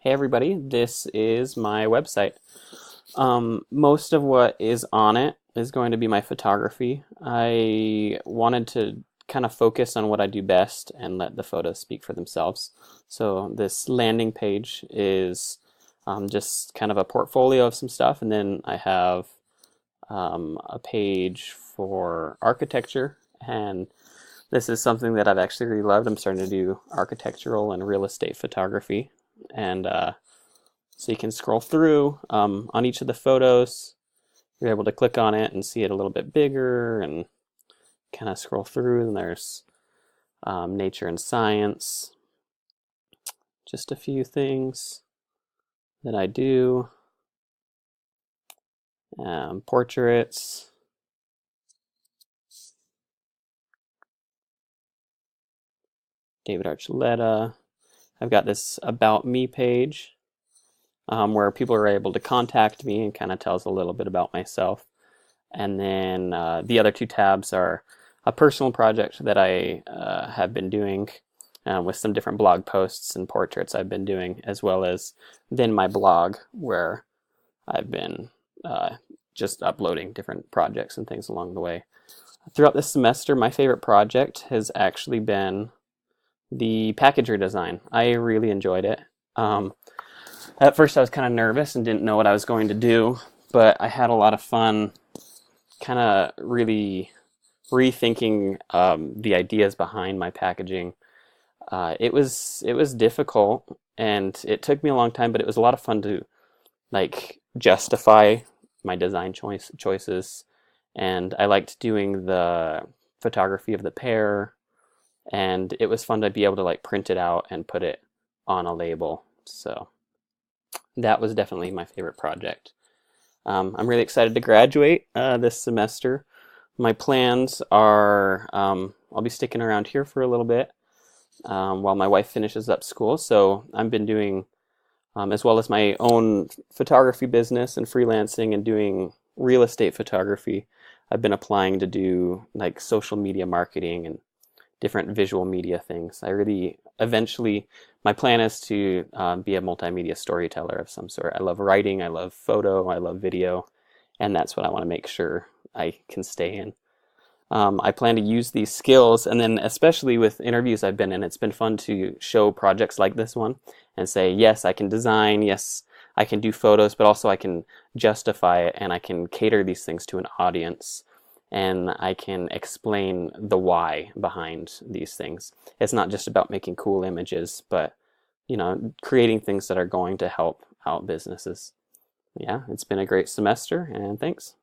Hey everybody, this is my website. Most of what is on it is going to be my photography. I wanted to kind of focus on what I do best and let the photos speak for themselves. So this landing page is just kind of a portfolio of some stuff, and then I have a page for architecture, and this is something that I've actually really loved. I'm starting to do architectural and real estate photography, and so you can scroll through on each of the photos. You're able to click on it and see it a little bit bigger and kind of scroll through. And there's nature and science, just a few things that I do. Portraits, David Archuleta. I've got this About Me page where people are able to contact me and kind of tells a little bit about myself. And then the other two tabs are a personal project that I have been doing with some different blog posts and portraits I've been doing, as well as then my blog where I've been just uploading different projects and things along the way. Throughout this semester, my favorite project has actually been the packager design. I really enjoyed it. At first I was kind of nervous and didn't know what I was going to do, but I had a lot of fun kind of really rethinking the ideas behind my packaging. It was difficult and it took me a long time, but it was a lot of fun to like justify my design choices. And I liked doing the photography of the pair, and it was fun to be able to like print it out and put it on a label. So that was definitely my favorite project. I'm really excited to graduate this semester. My plans are I'll be sticking around here for a little bit while my wife finishes up school. So I've been doing, as well as my own photography business and freelancing and doing real estate photography, I've been applying to do like social media marketing and different visual media things. Eventually, my plan is to be a multimedia storyteller of some sort. I love writing, I love photo, I love video, and that's what I want to make sure I can stay in. I plan to use these skills, and then especially with interviews I've been in, it's been fun to show projects like this one and say, yes, I can design, yes, I can do photos, but also I can justify it and I can cater these things to an audience and I can explain the why behind these things. It's not just about making cool images, but creating things that are going to help out businesses. Yeah, it's been a great semester, and thanks.